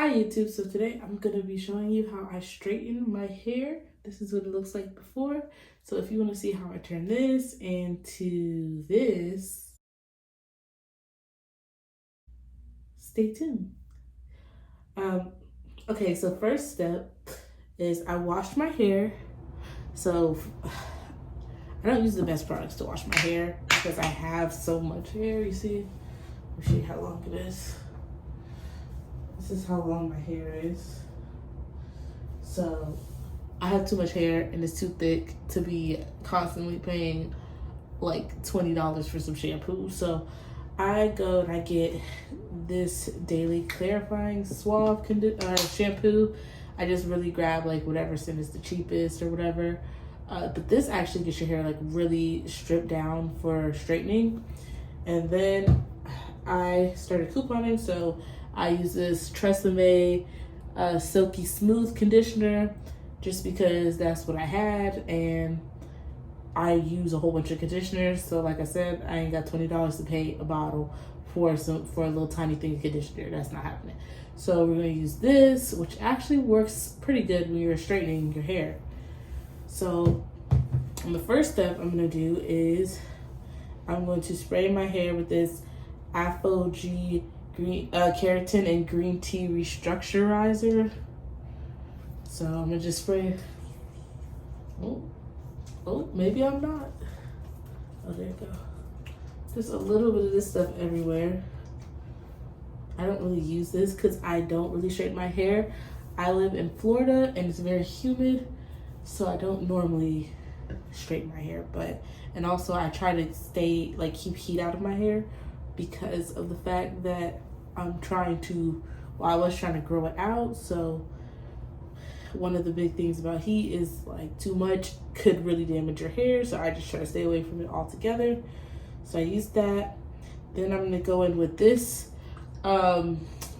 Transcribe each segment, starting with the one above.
Hi YouTube, so today I'm going to be showing you how I straighten my hair. This is what it looks like before. So if you want to see how I turn this into this, stay tuned. Okay, so first step is I wash my hair. So I don't use the best products to wash my hair because I have so much hair, you see? Let me show you how long it is. This is how long my hair is. So I have too much hair and it's too thick to be constantly paying like $20 for some shampoo. So I go and I get this daily clarifying suave shampoo. I just really grab like whatever scent is the cheapest or whatever. But this actually gets your hair like really stripped down for straightening. And then I started couponing, so I use this Tresemme Silky Smooth conditioner just because that's what I had, and I use a whole bunch of conditioners. So like I said, I ain't got $20 to pay a bottle for a little tiny thing of conditioner. That's not happening. So we're gonna use this, which actually works pretty good when you're straightening your hair. So the first step I'm gonna do is I'm going to spray my hair with this ApHogee green keratin and green tea restructurizer. So I'm gonna just spray. Oh, maybe I'm not. Oh, there you go. Just a little bit of this stuff everywhere. I don't really use this because I don't really straighten my hair. I live in Florida and it's very humid, so I don't normally straighten my hair. And also I try to keep heat out of my hair because of the fact that I was trying to grow it out. So one of the big things about heat is like too much could really damage your hair. So I just try to stay away from it altogether. So I use that. Then I'm gonna go in with this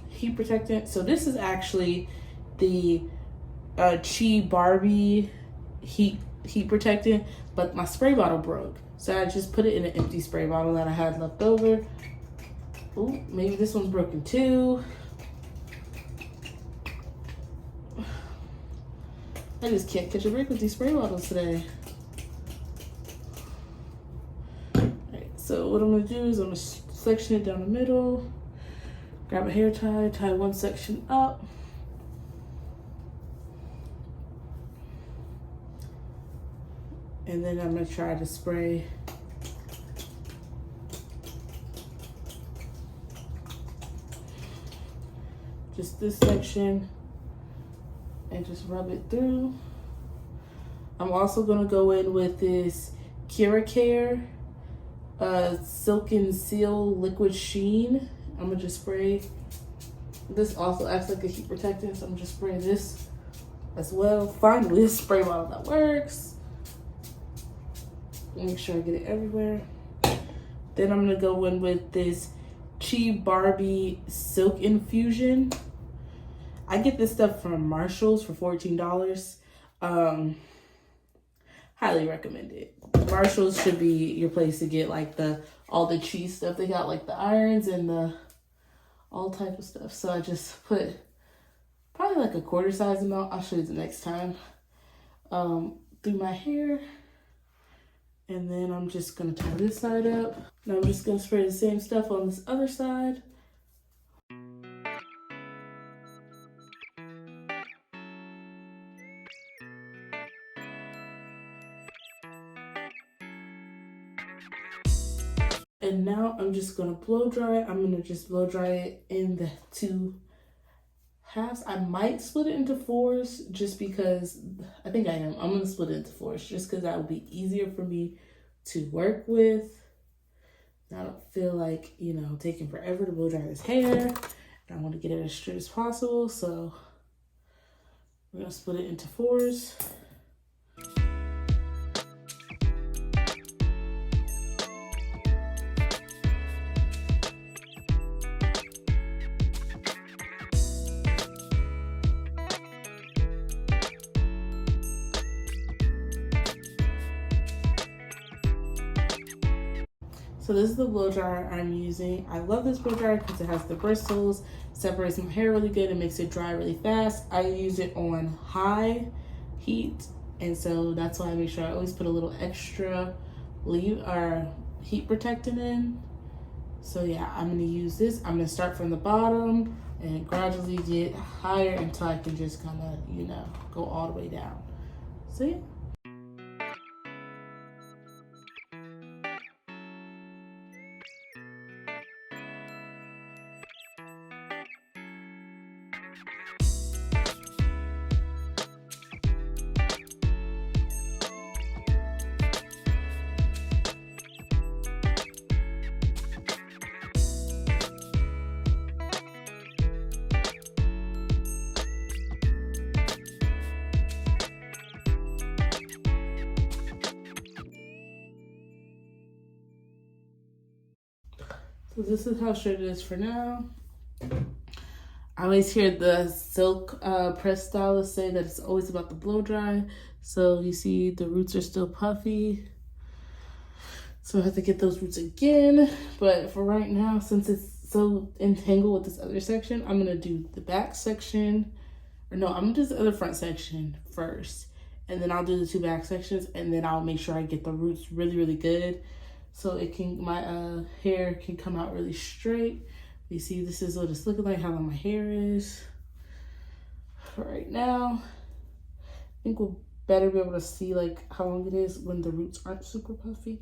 heat protectant. So this is actually the Chi Barbie heat protectant, but my spray bottle broke. So I just put it in an empty spray bottle that I had left over. Ooh, maybe this one's broken too. I just can't catch a break with these spray bottles today. Alright, so what I'm gonna do is I'm gonna section it down the middle, grab a hair tie, tie one section up. And then I'm gonna try to spray just this section and just rub it through. I'm also gonna go in with this Curacare Silk and Seal Liquid Sheen. I'm gonna just spray. This also acts like a heat protectant, so I'm just spraying this as well. Finally, a spray bottle that works. Make sure I get it everywhere. Then I'm gonna go in with this Chi Barbie Silk Infusion. I get this stuff from Marshalls for $14. Highly recommend it. Marshalls should be your place to get like all the cheese stuff. They got like the irons and the all type of stuff. So I just put probably like a quarter size amount. I'll show you the next time. Through my hair. And then I'm just gonna tie this side up. Now I'm just gonna spray the same stuff on this other side. And now I'm just gonna blow dry it. I'm gonna just blow dry it in the 2 halves. I might split it into 4s just because I think I am. I'm gonna split it into 4s just because that will be easier for me to work with. I don't feel like, taking forever to blow dry this hair. And I want to get it as straight as possible. So we're gonna split it into 4s. So this is the blow dryer I'm using. I love this blow dryer because it has the bristles, separates my hair really good and makes it dry really fast. I use it on high heat, and so that's why I make sure I always put a little extra heat protectant in. So yeah, I'm gonna use this. I'm gonna start from the bottom and gradually get higher until I can just kind of, you know, go all the way down. So yeah. So this is how straight it is for now. I always hear the silk press stylists say that it's always about the blow dry. So you see the roots are still puffy. So I have to get those roots again. But for right now, since it's so entangled with this other section, I'm gonna do the back section. Or no, I'm gonna do the other front section first. And then I'll do the 2 back sections, and then I'll make sure I get the roots really, really good. So it can, my hair can come out really straight. You see, this is what it's looking like, how long my hair is. Right now, I think we'll better be able to see like how long it is when the roots aren't super puffy.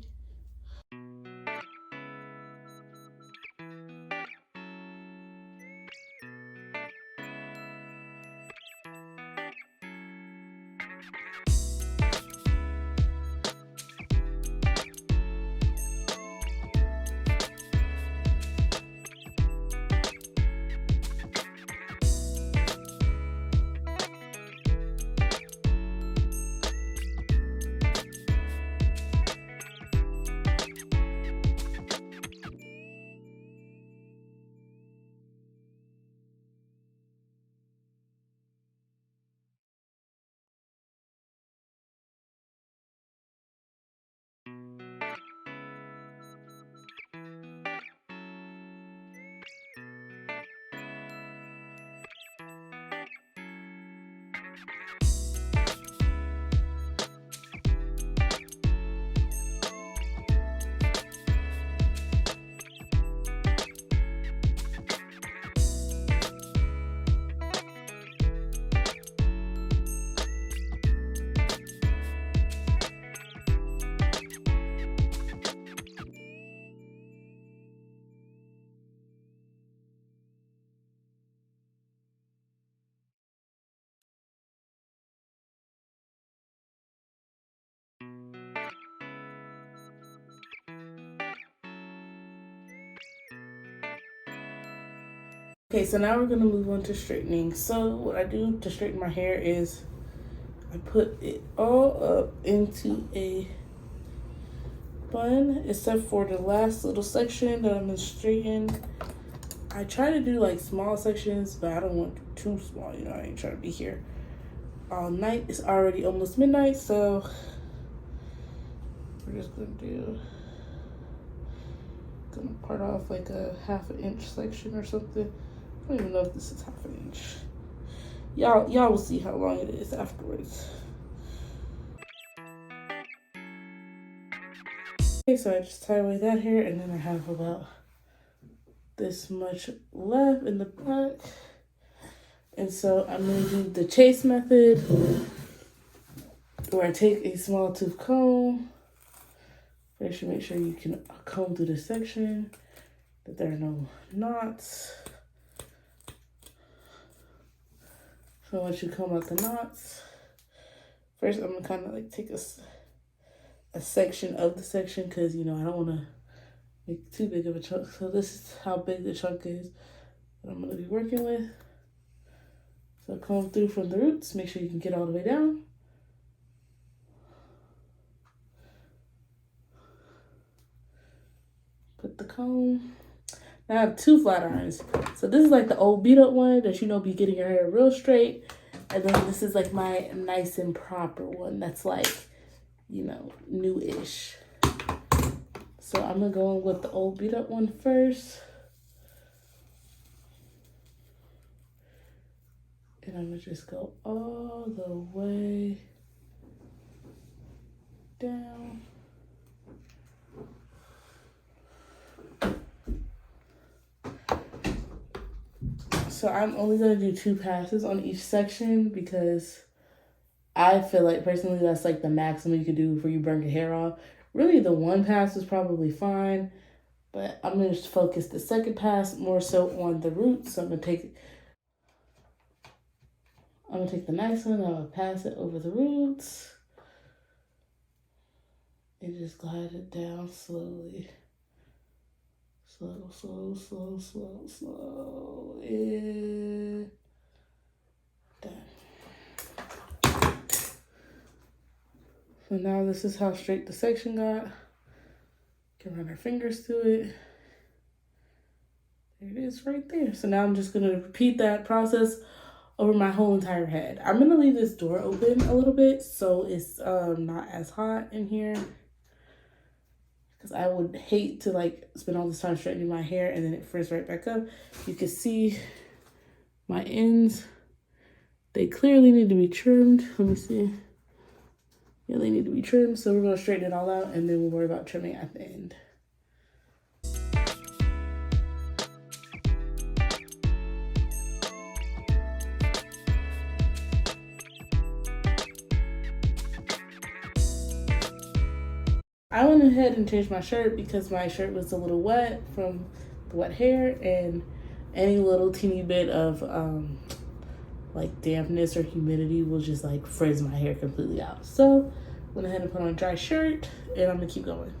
Okay, so now we're gonna move on to straightening. So what I do to straighten my hair is I put it all up into a bun, except for the last little section that I'm gonna straighten. I try to do like small sections, but I don't want too small, you know, I ain't trying to be here all night. It's already almost midnight, so we're just gonna part off like a ½ inch section or something. I don't even know if this is ½ inch. Y'all will see how long it is afterwards. Okay, so I just tie away that hair, and then I have about this much left in the back. And so I'm gonna do the chase method, where I take a small tooth comb. First, you make sure you can comb through this section, that there are no knots. So once you comb out the knots, first I'm gonna kind of like take a section of the section, because you know I don't want to make too big of a chunk. So this is how big the chunk is that I'm gonna be working with. So comb through from the roots, make sure you can get all the way down. Put the comb. Now I have 2 flat irons. So this is like the old beat up one that, you know, be getting your hair real straight. And then this is like my nice and proper one that's like, you know, new-ish. So I'm gonna go in with the old beat up one first. And I'm gonna just go all the way down. So I'm only gonna do 2 passes on each section because I feel like personally that's like the maximum you could do before you burn your hair off. Really, the 1 pass is probably fine, but I'm gonna just focus the second pass more so on the roots. So I'm gonna take the maximum, I'm gonna pass it over the roots and just glide it down slowly. Slow, slow, slow, slow, slow. And done. So now this is how straight the section got. Can run our fingers through it. There it is right there. So now I'm just gonna repeat that process over my whole entire head. I'm gonna leave this door open a little bit so it's not as hot in here, because I would hate to like spend all this time straightening my hair and then it frizz right back up. You can see my ends, they clearly need to be trimmed. Let me see. Yeah, they need to be trimmed. So we're gonna straighten it all out and then we'll worry about trimming at the end. I went ahead and changed my shirt because my shirt was a little wet from the wet hair, and any little teeny bit of like dampness or humidity will just like frizz my hair completely out. So went ahead and put on a dry shirt and I'm gonna keep going.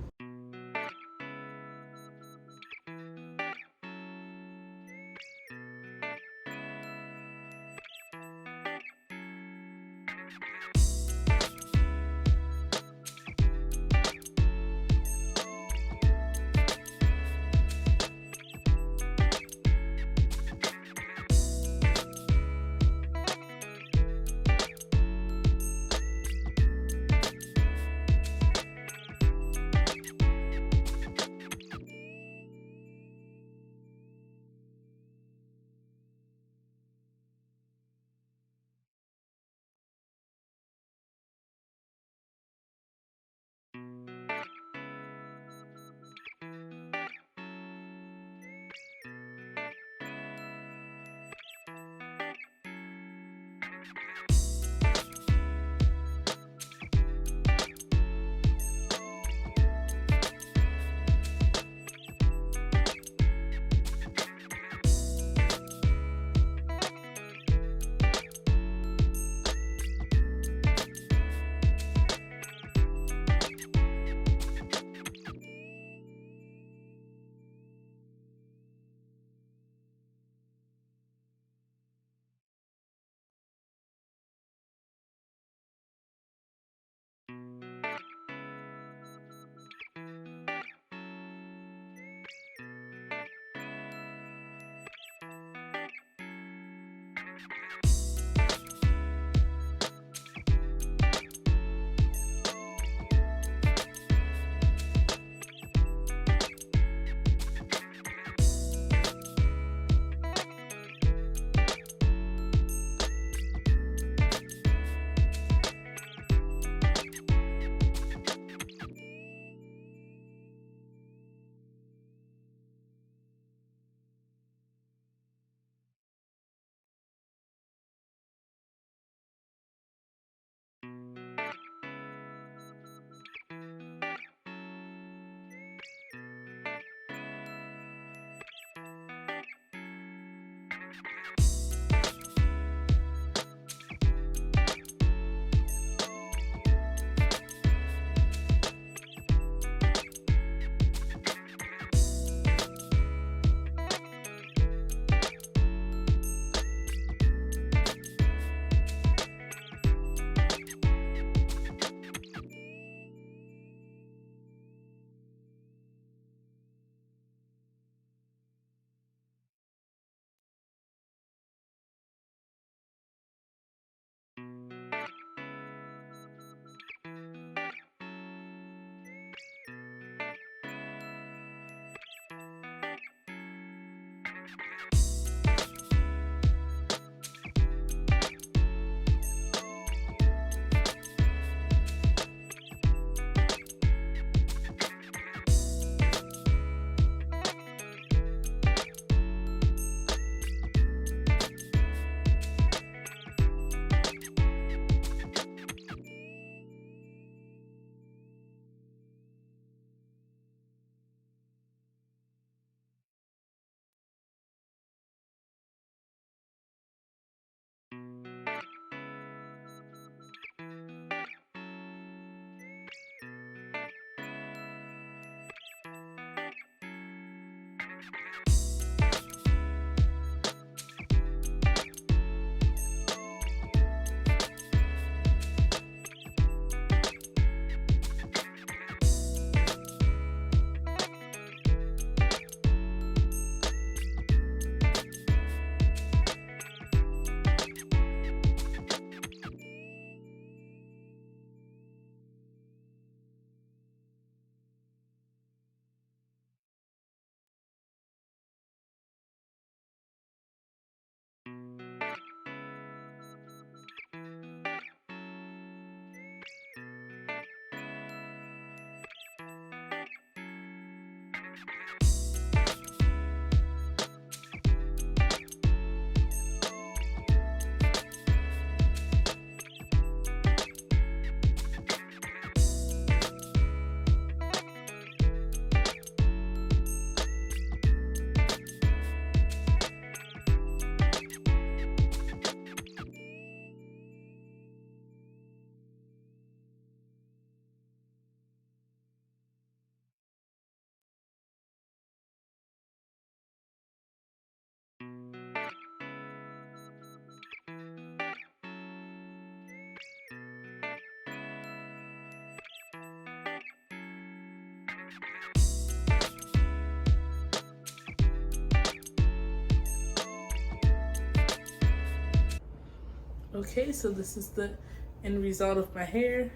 Okay, so this is the end result of my hair.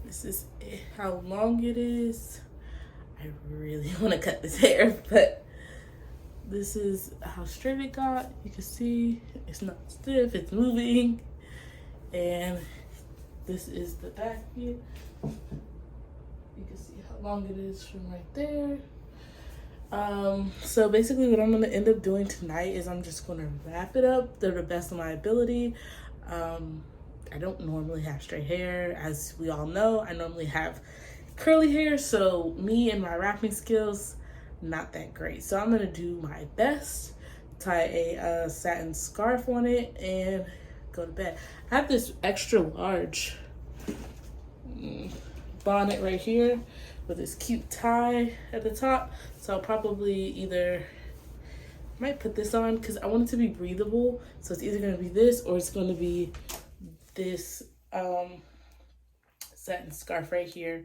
This is how long it is. I really want to cut this hair, but this is how straight it got. You can see it's not stiff, it's moving. And this is the back view. You can see how long it is from right there. So basically what I'm going to end up doing tonight is I'm just going to wrap it up to the best of my ability. I don't normally have straight hair. As we all know, I normally have curly hair, so me and my wrapping skills, not that great. So I'm going to do my best, tie a satin scarf on it, and go to bed. I have this extra large bonnet right here with this cute tie at the top, so I'll probably either might put this on because I want it to be breathable. So it's either going to be this or it's going to be this satin scarf right here,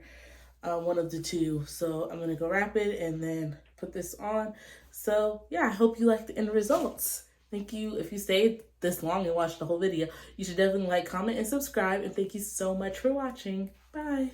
one of the two. So I'm going to go wrap it and then put this on. So yeah, I hope you like the end results. Thank you. If you stayed this long and watched the whole video, you should definitely like, comment, and subscribe. And thank you so much for watching. Bye.